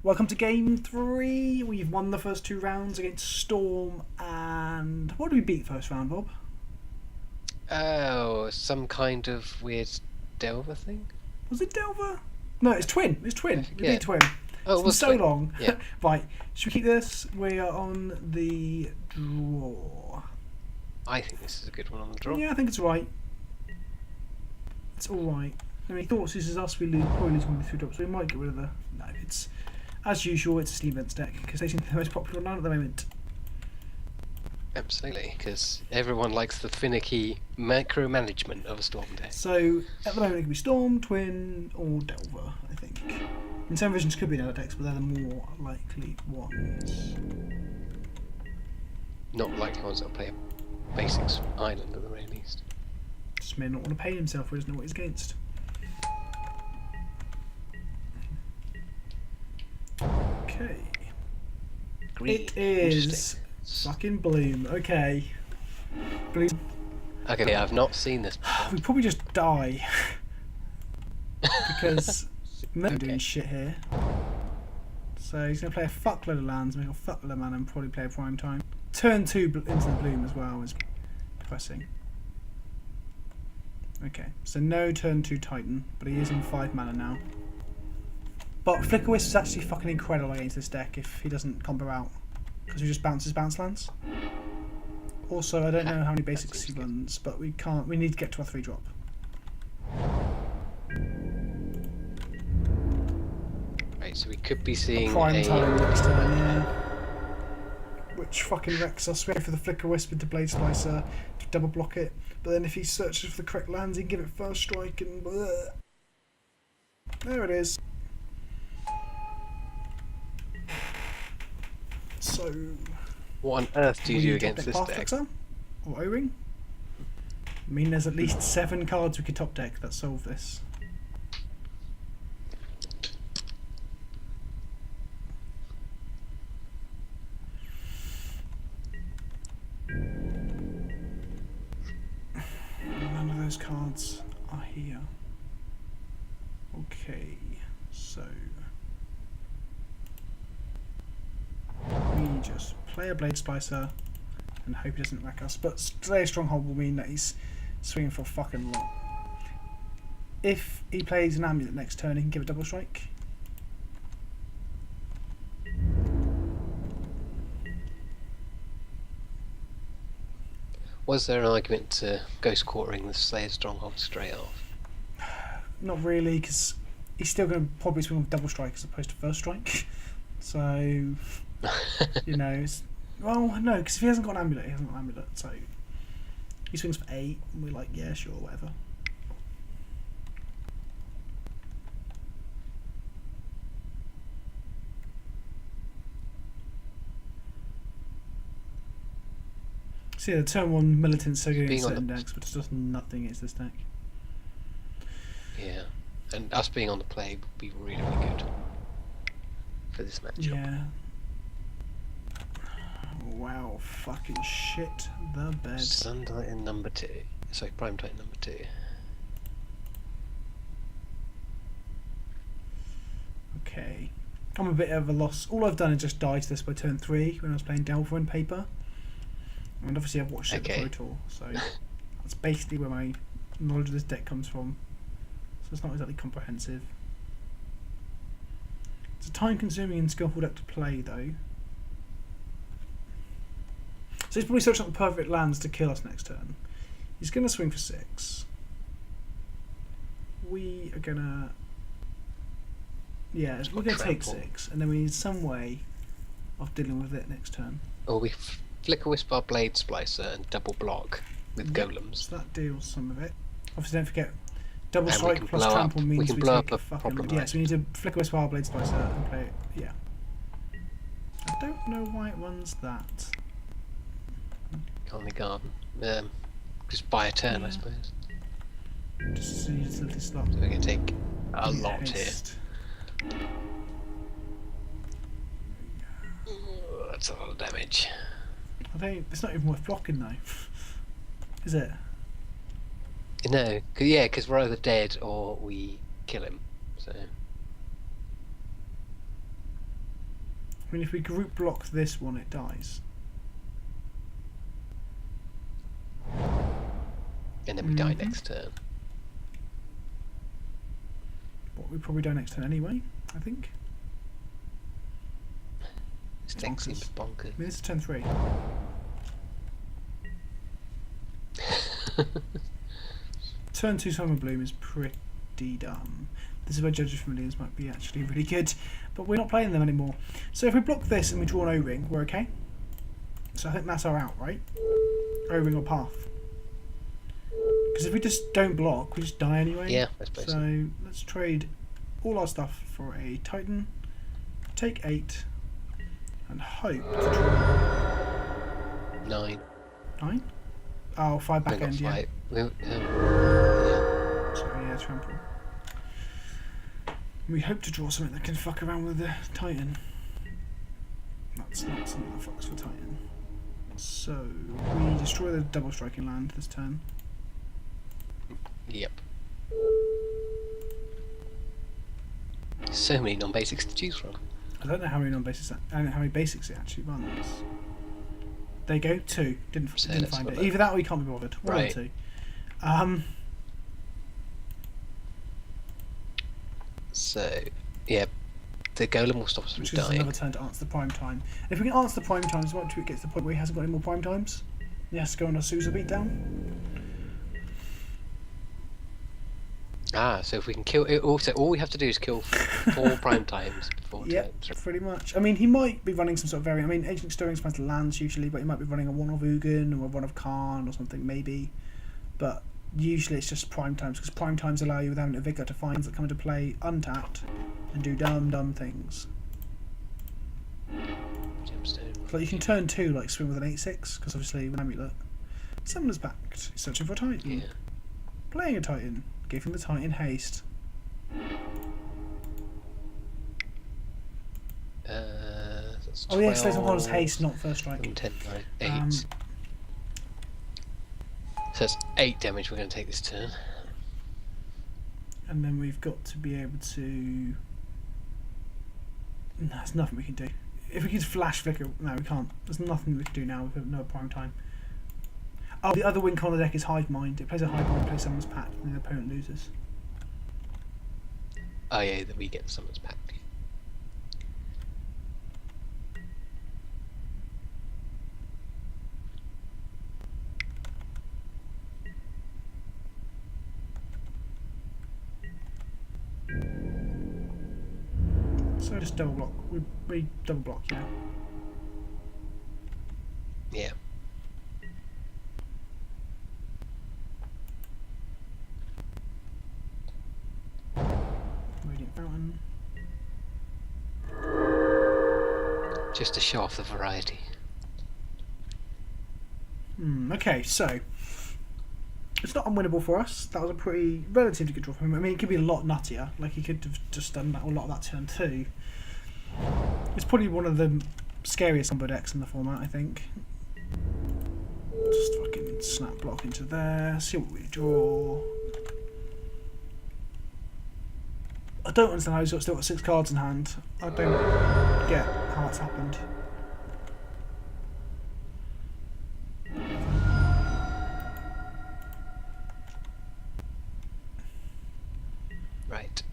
Welcome to game 3. We've won the first 2 rounds against Storm, and what did we beat first round, Bob? Oh, some kind of weird Delver thing? Was it Delver? No, it's Twin. It's Twin. We beat Twin. Oh, It's been so Twin. long. Yeah. Right, should we keep this? We are on the draw. I think this is a good one on the draw. Yeah, I think it's right. It's alright. I mean, thoughts this is us, we probably lose 1 of the 3 drops, so we might get rid of the... No, it's... As usual, it's a Steam Events deck, because they seem to be the most popular one at the moment. Absolutely, because everyone likes the finicky micromanagement of a Storm deck. So, at the moment it could be Storm, Twin, or Delver, I think. In some versions could be another decks, but they're the more likely ones. Not like the ones that play a Basics Island at the very least. Just may not want to pay himself, or doesn't know what he's against. Okay. Green. It is Interesting. fucking Bloom. Okay. Bloom. Okay, I've not seen this before. We probably just die. Because we're Okay. doing shit here. So he's going to play a fuckload of lands, make a fuckload of mana, and probably play a prime time. Turn 2 into the Bloom as well is depressing. Okay, so no turn 2 Titan, but he is on 5 mana now. But Flicker Wisp is actually fucking incredible against this deck if he doesn't combo out. Because he just bounces bounce lands. Also, I don't know how many basics he runs, but we need to get to a 3-drop. Right, so we could be seeing Prime time next turn, yeah. Which fucking wrecks us. We go for the Flicker Wisp into Blade Slicer to double block it. But then if he searches for the correct lands, he can give it first strike and... bleh. There it is. So... What on earth do you do we against top this Path deck? Fixer or O-Ring. I mean, there's at least 7 cards we could top deck that solve this. None of those cards are here. Okay, so we just play a Blade Splicer and hope he doesn't wreck us. But Slayer Stronghold will mean that he's swinging for a fucking lot. If he plays an Amulet next turn, he can give a double strike. Was there an argument to Ghost Quartering the Slayer Stronghold straight off? Not really, because he's still going to probably swing with double strike as opposed to first strike. So, you know, well, no, because if he hasn't got an Amulet, he hasn't got an Amulet. So he swings for 8, and we're like, yeah, sure, whatever. So yeah, the turn 1 Militant's so good against certain decks, but it's just nothing against this deck. Yeah, and us being on the play would be really, really good for this matchup. Yeah. Wow, fucking shit the bed. Sun Titan number 2. Sorry, Prime Titan number 2. Okay. I'm a bit of a loss. All I've done is just die to this by turn 3 when I was playing Delver in paper. And obviously I've watched it Pro Tour, so that's basically where my knowledge of this deck comes from. So it's not exactly comprehensive. It's a time-consuming and skillful deck to play, though. So he's probably searching up the perfect lands to kill us next turn. He's going to swing for 6. We are going to... Yeah, we're going to take 6, and then we need some way of dealing with it next turn. Or we Flicker Wisp our Blade Splicer and double block with golems. So that deals some of it. Obviously, don't forget, double And strike plus trample means we can blow up take a fucking... problem. Yeah, so we need to Flicker Wisp our Blade Splicer and play it. Yeah. I don't know why it runs that. On the garden. Just buy a turn, Yeah. I suppose. Just a utility slot. So we're going to take a Yeah, lot here. haste. Ooh, that's a lot of damage. I think it's not even worth blocking though, is it? No, because we're either dead or we kill him. So mean, if we group block this one, it dies. And then we die next turn. What we probably die next turn anyway, I think. This deck seems bonkers. I mean, this is turn 3. Turn 2 Summer Bloom is pretty dumb. This is where Judges Familiars might be actually really good, but we're not playing them anymore. So if we block this and we draw an O-ring, we're okay. So I think that's our out, right? O-ring or Path. Because if we just don't block, we just die anyway. Yeah, I suppose. So let's trade all our stuff for a Titan, take 8, and hope to draw 9. 9? Oh, 5 back end, yeah. Yeah. Sorry, yeah, trample. We hope to draw something that can fuck around with the Titan. That's not something that fucks for Titan. So, we destroy the double striking land this turn. Yep. So many non-basics to choose from. I don't know how many non-basics. I don't know how many basics it actually runs. There you go, 2. Didn't find it. Either that or you can't be bothered. One or 2. So, yeah, the golem will stop us from which is dying. another turn to answer the prime time. If we can answer the prime times, what it gets to the point where he hasn't got any more prime times? He has to go on a Sousa beatdown. So if we can kill it, also all we have to do is kill 4 prime times before Yeah, turn. pretty much. I mean, he might be running some sort of variant. I mean, Ancient Stirring spans lands usually, but he might be running a one of Ugin or a one of Khan or something maybe. But usually it's just prime times, because prime times allow you without a vigor to find that come into play untapped and do dumb things. Gemstone. Like you can turn 2 like swim with an 8/6, because obviously with Amulet. Summoner's backed. Searching for a Titan. Yeah. Playing a Titan. Giving the Titan haste. That's Oh yeah, Slays on 12, haste, not first strike. 10, 9, 8. So that's 8 damage we're going to take this turn. And then we've got to be able to... No, there's nothing we can do. If we could flash flicker... No, we can't. There's nothing we can do now with no prime time. Oh, the other win con on the deck is Hive Mind. It plays a Hive Mind, plays Summoner's Pact, and the opponent loses. Oh yeah, that we get Summoner's Pact. So just double block. We double block, yeah. Yeah. Radiant Fountain. Just to show off the variety. Okay, so it's not unwinnable for us. That was a pretty relatively good draw for him. I mean, it could be a lot nuttier. Like he could have just done that, a lot of that turn 2. It's probably one of the scariest combo decks in the format, I think. Just fucking snap block into there. See what we draw. I don't understand how he's still got 6 cards in hand. I don't get how that's happened. Right.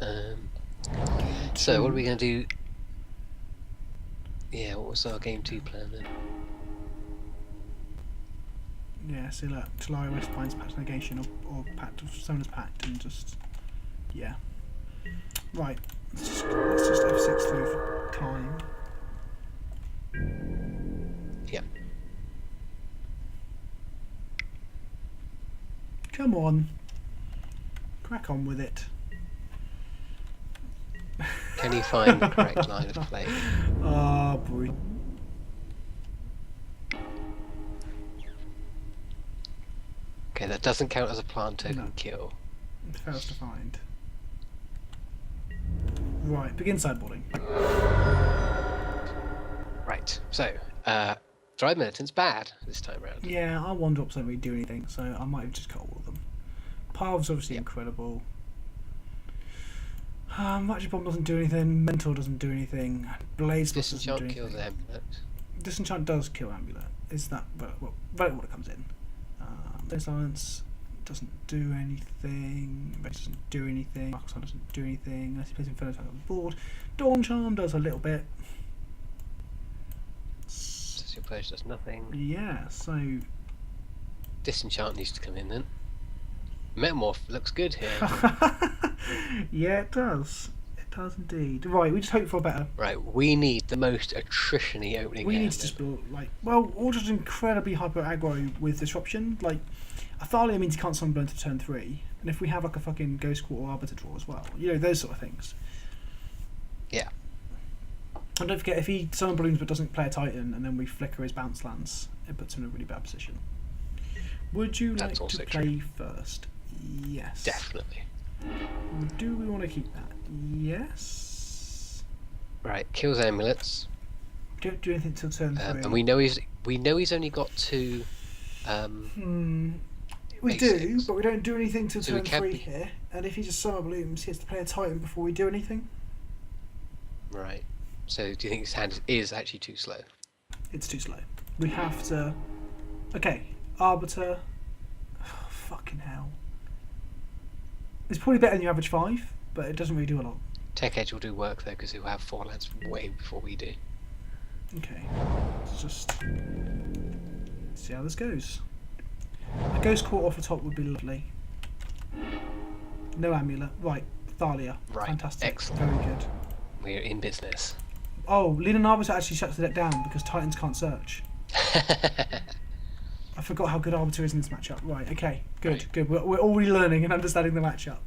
So what are we going to do? Yeah, what was our game 2 plan then? Yeah, so look, Talari West Pines Pact Negation or Pact of Summoner's Pact and just... yeah. Right, let's just F6 through for time. Yeah. Come on. Crack on with it. Can you find the correct line of play? Oh boy. Okay, that doesn't count as a plant token No. kill. It fails to find. Right, begin sideboarding. Right, so, Drive Militant's bad this time round. Yeah, I wonder up we do anything, so I might have just cut all of them. Parv's obviously incredible. Magic Bomb doesn't do anything. Mentor doesn't do anything. Blaze doesn't do Disenchant anything. kills the Amulet. Disenchant does kill Amulet. Is that well, right what it comes in? Silence doesn't do anything. Race doesn't do anything. Mark's doesn't do anything unless he plays Inferno Attack on the board. Dawn Charm does a little bit. Superpose does nothing. Yeah, so Disenchant needs to come in then. Metamorph looks good here. yeah, it does. It does indeed. Right, we just hope for better. Right, we need the most attrition-y opening. We hand need to just build or just incredibly hyper aggro with disruption. Like Athalia means he can't summon blow until turn 3, and if we have like a fucking Ghost Quarter Arbiter draw as well, you know, those sort of things. Yeah. And don't forget, if he summon balloons but doesn't play a Titan, and then we flicker his bounce lands, it puts him in a really bad position. Would you like to play first? Yes. Definitely. Do we want to keep that? Yes. Right, kills amulets. We don't do anything till turn 3. And we know he's only got 2. We basics. do, but we don't do anything till So we turn can't 3 be- here. And if he just summer blooms, he has to play a Titan before we do anything. Right. So do you think his hand is actually too slow? It's too slow. We have to. Okay, Arbiter. Oh, fucking hell. It's probably better than your average 5, but it doesn't really do a lot. Tech Edge will do work though, because he'll have 4 lands way before we do. Okay, let's just see how this goes. A Ghost Court off the top would be lovely. No Amulet. Right, Thalia. Right, Fantastic. excellent. Very good. We're in business. Oh, Leanan Arbiter actually shuts the deck down because Titans can't search. I forgot how good Arbiter is in this matchup. Right, okay, good, Right. good. We're already learning and understanding the matchup.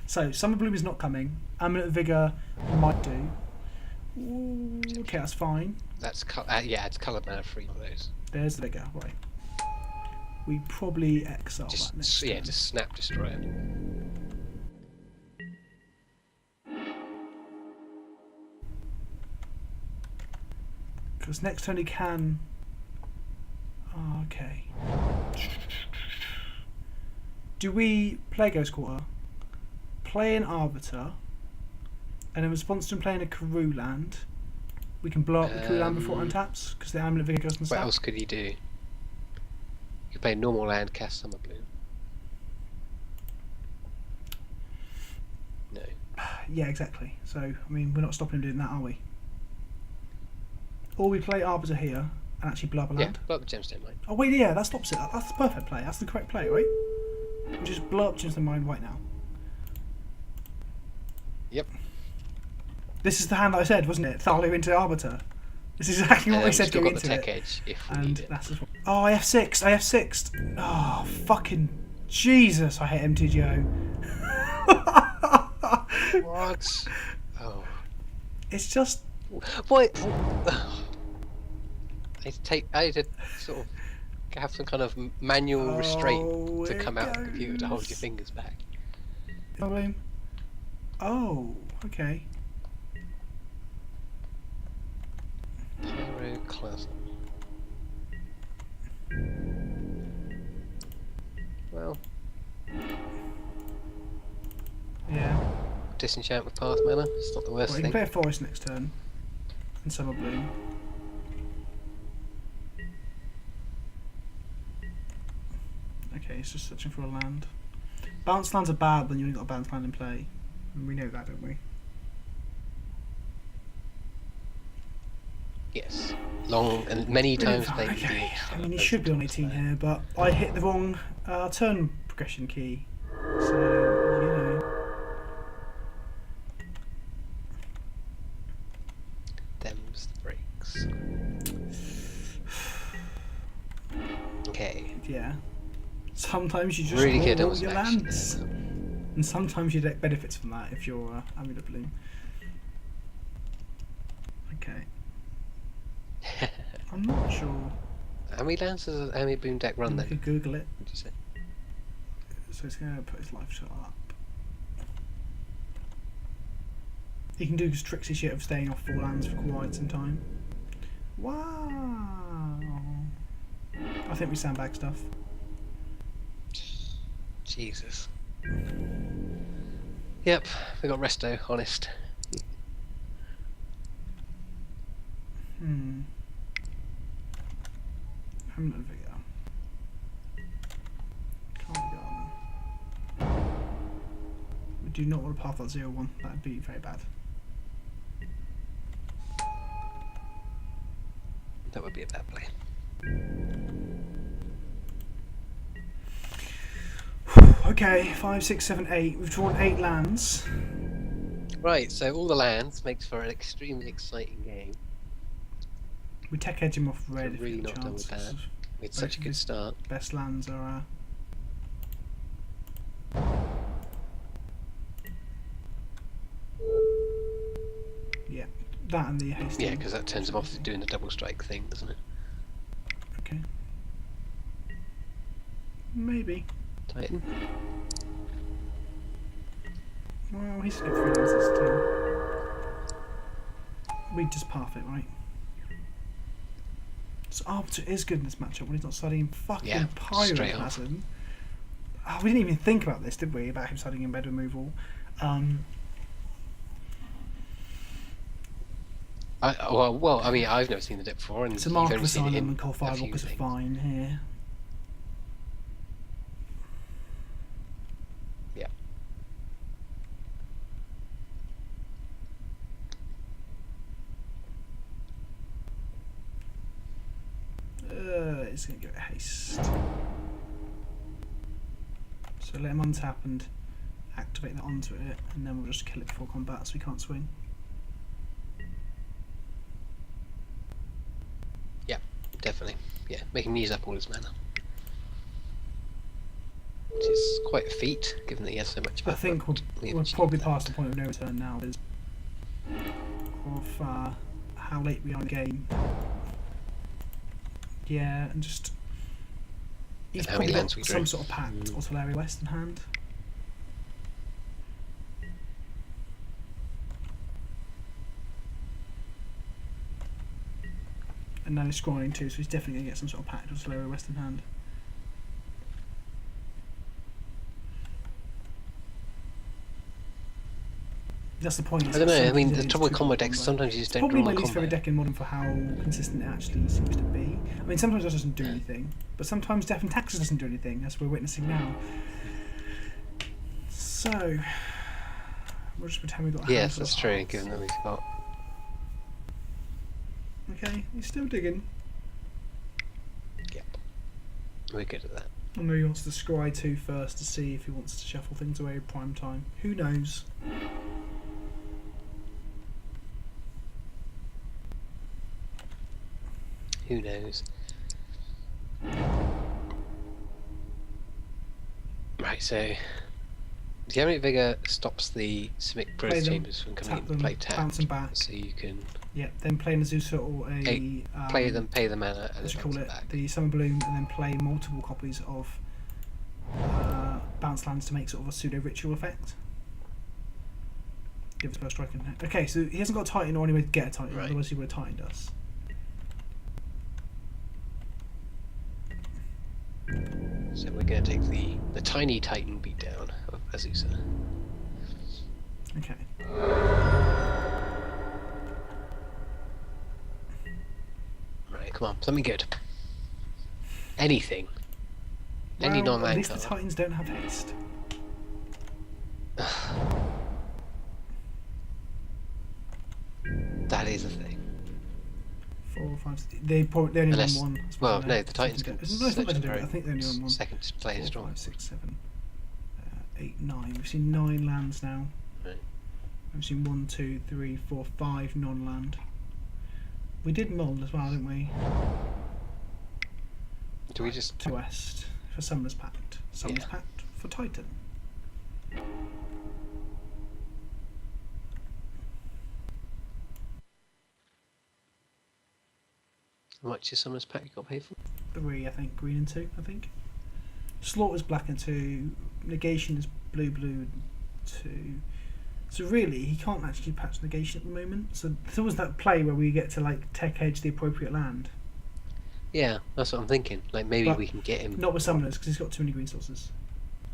So, Summer Bloom is not coming. Amulet of Vigor might do. Ooh, okay, that's fine. That's yeah, it's coloured mana free for those. There's the Vigor, right. We probably exile that next Just turn. just snap destroy it. Because next turn he can. Oh, okay. Do we play Ghost Quarter? Play an Arbiter, and in response to him playing a Karoo land, we can blow up the Karoo land before it untaps because the Amulet Vigor goes on the What stack. else could he do? You could play normal land, cast Summer Bloom. No. Yeah, exactly. So, I mean, we're not stopping him doing that, are we? Or we play Arbiter here and actually blow up a Yeah, land. blow up the Gemstone Mine. Oh wait, yeah, that stops it. That's the perfect play. That's the correct play, right? We just blow up Gemstone Mine right now. Yep. This is the hand that I said, wasn't it? Thalia into Arbiter. This is exactly what I said still going got the into Tech it. Edge if we And need it. that's just what... Oh, I have 6. I have 6. Oh, fucking Jesus! I hate MTGO. What? Oh. It's just. What? I had to sort of have some kind of manual restraint to it come out of the computer to hold your goes. fingers back. Oh, okay. Pyroclasm. Well, Yeah. disenchant with path mana. It's not the worst Well, you can thing. play a Forest next turn. And Summer Bloom. Okay, it's just searching for a land. Bounce lands are bad when you've only got a bounce land in play. And we know that, don't we? Yes. Long and many times played. Okay. I mean, he should be on 18 here, but I hit the wrong turn progression key. So, you know. Them's the breaks. Okay. Yeah. Sometimes you just Really roll, good roll almost your action lands. there. And sometimes your deck benefits from that if you're Amulet Bloom. Okay. I'm not sure. How many lands does an Amulet Bloom deck run You then? could Google it. Would you say? So it's going to put his life shot up. He can do his tricksy shit of staying off 4 lands for quite some time. Wow. I think we sandbag stuff. Jesus. Yep, we got Resto, honest. Amulet of Vigor. Can't go on. We do not want to path that 0-1. That'd be very bad. That would be a bad play. Okay, 5, 6, 7, 8. We've drawn 8 lands. Right, so all the lands makes for an extremely exciting game. We tech edge him off red. We're really not done with that. We had such a good start. Best lands are. Yeah, that and the haste. Yeah, because that turns him off doing the double strike thing, doesn't it? Okay. Maybe. Titan. Well, he's got 3 lands this turn. We just path it, right? So Arbiter is good in this matchup when he's not studying fucking Pyroclasm. Oh, we didn't even think about this, did we? About him studying in bed removal. Well, I mean, I've never seen the deck before, and So you've only Marcus seen it Asylum in and Coal a few Firewalkers are things. fine here. Yeah. It's going to go haste. So let him untap and activate that onto it, and then we'll just kill it before combat so we can't swing. Yeah, definitely. Yeah, making me use up all his mana. Which is quite a feat, given that he has so much. I think we're probably past the point of no return now of how late we are in the game. Yeah, and just he's how many probably lands got we some drew. sort of pact or Solari West in hand. And now he's scrolling too, so he's definitely going to get some sort of pact or Solari West in hand. That's the point. I don't know, I mean, the trouble with combo combat decks, sometimes you just don't probably draw my a least combo. favourite deck in Modern for how consistent it actually seems to be. I mean, sometimes it doesn't do anything, but sometimes Death and Taxes doesn't do anything, as we're witnessing now. So, we'll just pretend we've got a Yes, handful that's of true, hearts. given that we've got... Okay, he's still digging. Yep. We're good at that. I know he wants to scry 2 first to see if he wants to shuffle things away at prime time. Who knows? Who knows? Right, so... The Amulet Vigor stops the Simic Play Growth them, Chambers from coming tap into them, play bounce them tapped, back. so you can Yep, then play an Azusa or a... play them, pay the mana, and Let's then call bounce it it back. the Summer Bloom, and then play multiple copies of bounce lands to make sort of a pseudo ritual effect. Give us first strike. Okay, so he hasn't got a Titan or any way to get a Titan, Right. otherwise he would have Titaned us. So we're going to take the tiny Titan beatdown of Azusa. Okay. Right, come on, something good. Anything. Any Well, non-land at least the card. Titans don't have haste. That is a thing. 4, 5, 6. They only Unless- run one. as well, far no, as the Titans go. can No, it's not search legendary. their I think they only run one. second player 4, strong. 5, 6, 7, 8, 9. We've seen 9 lands now. Right. We've seen 1, 2, 3, 4, 5 non-land. We did mold as well, didn't we? Do we just... To West for Summoner's Pact. Summoner's Yeah. Pact for Titan. How much is Summer's Pack you got paid for? 3, I think. Green and 2, I think. Slaughter's black and 2. Negation is blue, blue and 2. So really, he can't actually patch negation at the moment. So there's always that play where we get to like tech edge the appropriate land. Yeah, that's what I'm thinking. Like, maybe But we can get him... Not with Summoners, because he's got too many green sources.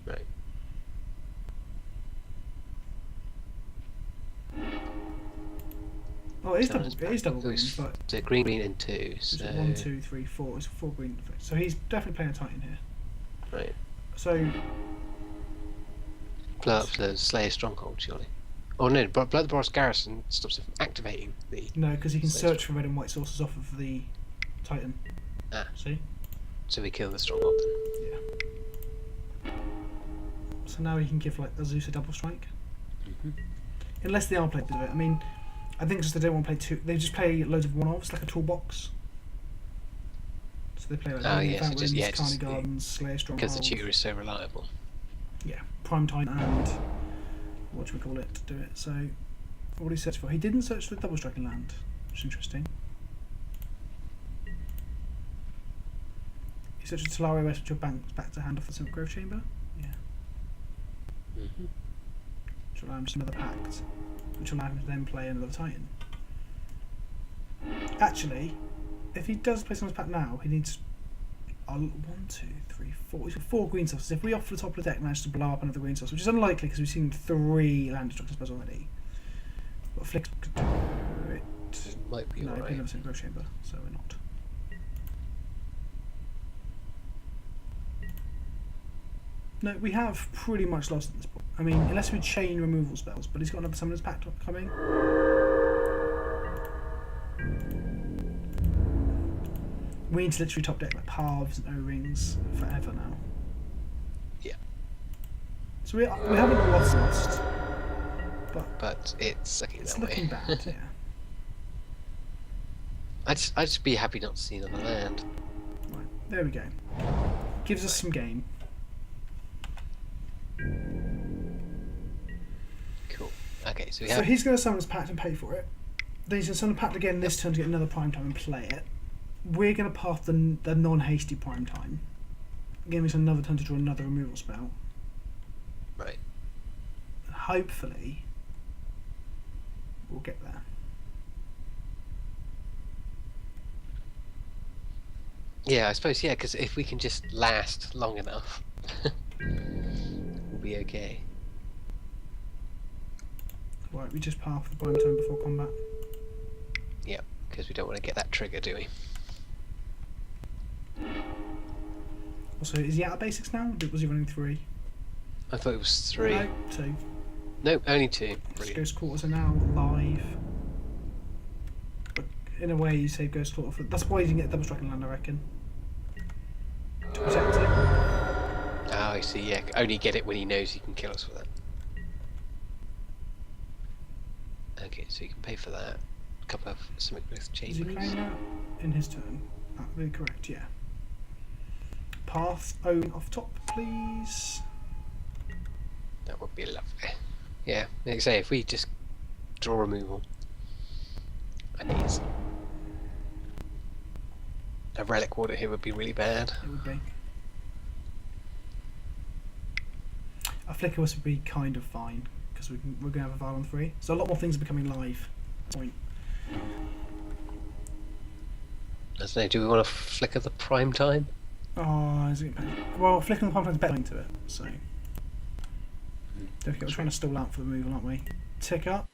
Right. Oh, it is Sounds double green, goes but to green and 2. it's So 1, 2, 3, 4. It's 4 green. So he's definitely playing a Titan here. right, So play up the Slayer Stronghold, surely. Oh no, but Blood Boros Garrison stops it from activating the. no, because he can Slayer search for red and white sources off of the Titan. Ah. See? So we kill the Stronghold then. Yeah. So now he can give like Zeus a double strike. Mm-hmm. Unless they are playing a bit of it. I mean, I think because they don't want to play two. They just play loads of one-offs, like a toolbox. So they play like Fountains, Carney Gardens, Slayer Stronghold. Because the tutor is so reliable. Yeah, Prime Time and what do we call it to do it? So, what did he search for? He didn't search for double striking land, which is interesting. He searched for Talaria West, which will bounce back to hand off the Silk Grove Chamber. Yeah. Mm-hmm. Which will allow him just another pact, which will allow him to then play another Titan. Actually, if he does play someone's pact now, he needs 1, 2, 3, 4. He's got 4 green sources. If we off the top of the deck manage to blow up another green source, which is unlikely because we've seen 3 land destruction spells already. But Flick could do it. Might be No, alright. he never seen Grove Chamber, so we're not. No, we have pretty much lost at this point. I mean, unless we chain removal spells, but he's got another Summoner's Pact coming. We need to literally top deck like Paths and O-Rings forever now. Yeah. So we haven't lost, But it's looking it's that looking way. bad, yeah. I'd just be happy not to see another land. Right, there we go. Gives us some game. Cool. Okay, so we So have. he's going to summon his pact and pay for it. Then he's going to summon a pact again this turn to get another prime time and play it. We're going to path the non-hasty prime time. Give us another turn to draw another removal spell. Right. Hopefully, we'll get there. Yeah, I suppose, yeah, because if we can just last long enough, we'll be okay. Right, we just path the prime time before combat. Yeah, because we don't want to get that trigger, do we? Also, is he out of basics now? Was he running 3? I thought it was 3. No, 2. Nope, only 2. Ghost Brilliant. Quarters are now live. But in a way, you save Ghost Quarter. That's why you didn't get double striking land, I reckon. To protect it. Oh, I see, yeah. Only get it when he knows he can kill us with it. Okay, so you can pay for that. A couple of Simic Growth Is he Chambers. playing that in his turn? That would be correct, yeah. Path own off top, please. That would be lovely. Yeah, like I say, if we just draw removal, and he's a relic water here would be really bad. It would be. A Flicker would be kind of fine because we're going to have a Vial on 3. So a lot more things are becoming live at this point. I don't know, do we want to flicker the prime time? Oh, is it? Well, Flicker on the Prime Time's better into it, so. Don't forget, we're trying to stall out for the removal, aren't we? Tick up.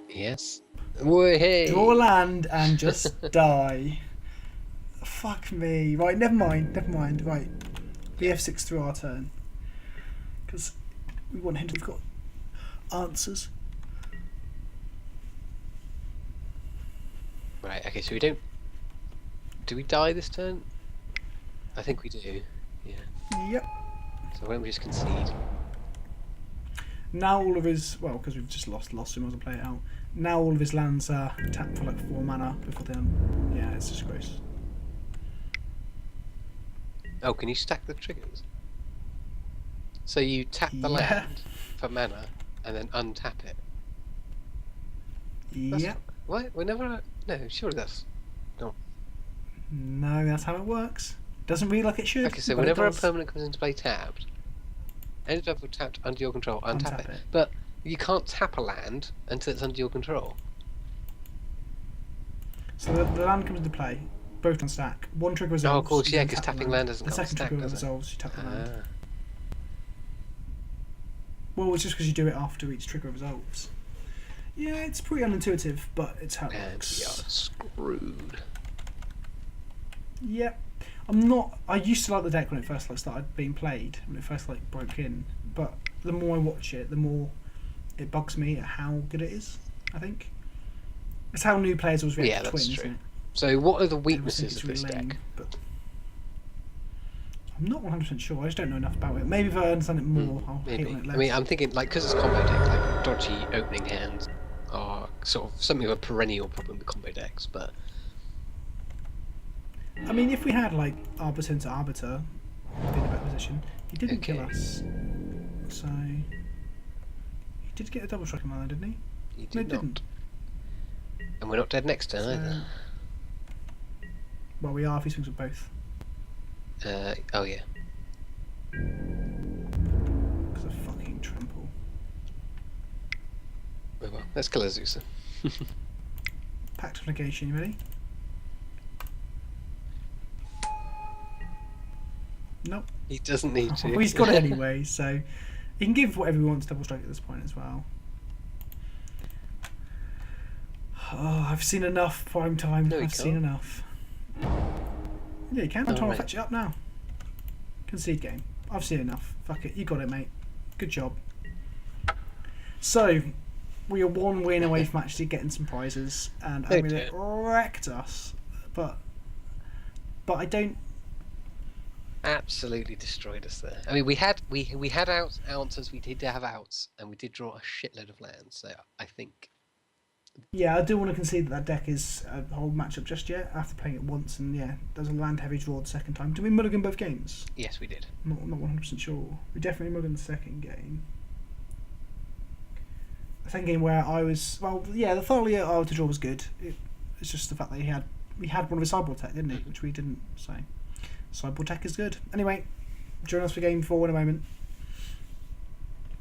Yes. Whoa, hey! Draw land and just die. Fuck me. Right, never mind. Right. BF6 through our turn. Because we want him to have got answers. Right, okay, so we don't... Do we die this turn? I think we do, yeah. Yep. So why don't we just concede? Now all of his... Well, because we've just lost, so we might as well play it out. Now all of his lands are tapped for like 4 mana before then. Yeah, it's just gross. Oh, can you stack the triggers? So you tap the land for mana and then untap it? Yep. What? We never... No, surely that's... No, that's how it works. Doesn't read like it should. Okay, so but whenever it a does. permanent comes into play tapped, any level tapped under your control, untap Untap it. it. But you can't tap a land until it's under your control. So the land comes into play, both on stack. One trigger resolves. Oh, of course, you yeah, then because tap the tapping land doesn't The come on second stack, trigger does it? resolves, you tap the land. Ah. Well, it's just because you do it after each trigger resolves. Yeah, it's pretty unintuitive, but it's how it And works. we are screwed. Yeah, I'm not. I used to like the deck when it first started being played, when it first broke in. But the more I watch it, the more it bugs me at how good it is. I think it's how new players always react Yeah, to that's Twin, true. isn't it? So, what are the They always think weaknesses it's of this really lame, deck? but I'm not 100% sure. I just don't know enough about it. Maybe if I understand it more, I'll hate Maybe. on it less. I mean, I'm thinking like because it's combo deck, like dodgy opening hands are sort of something of a perennial problem with combo decks. But I mean, if we had like Arbiter into Arbiter, we'd be in a better position. He didn't kill Okay. us, so he did get a double strike command, didn't he? you No, did he not. didn't. And we're not dead next turn either. Well, we are if he swings with both. Oh yeah. Because of fucking trample. Oh, well, let's kill Azusa. Pact of Negation, you ready? Nope. He doesn't need to. Well, he's got it anyway, so he can give whatever he wants double strike at this point as well. Oh, I've seen enough prime time. No, he I've seen can't. enough. Yeah, you can. I'm Oh, trying right. to fetch it up now. Concede game. I've seen enough. Fuck it. You got it, mate. Good job. So, we are one win away from actually getting some prizes, and Oh, Amulet dear. wrecked us. But I don't. Absolutely destroyed us there. I mean, we had outs, we did have outs, and we did draw a shitload of lands. So I think Yeah, I do want to concede that deck is a whole matchup just yet after playing it once, and yeah, there's a land heavy draw the second time. Did we mulligan both games? yes, we did. Not 100% sure. We definitely mulliganed the second game. The second game where I was the thoroughly to draw was good. It's just the fact that he had one of his sideboard tech, didn't he? Which we didn't. So sideboard tech is good. Anyway, join us for game 4 in a moment.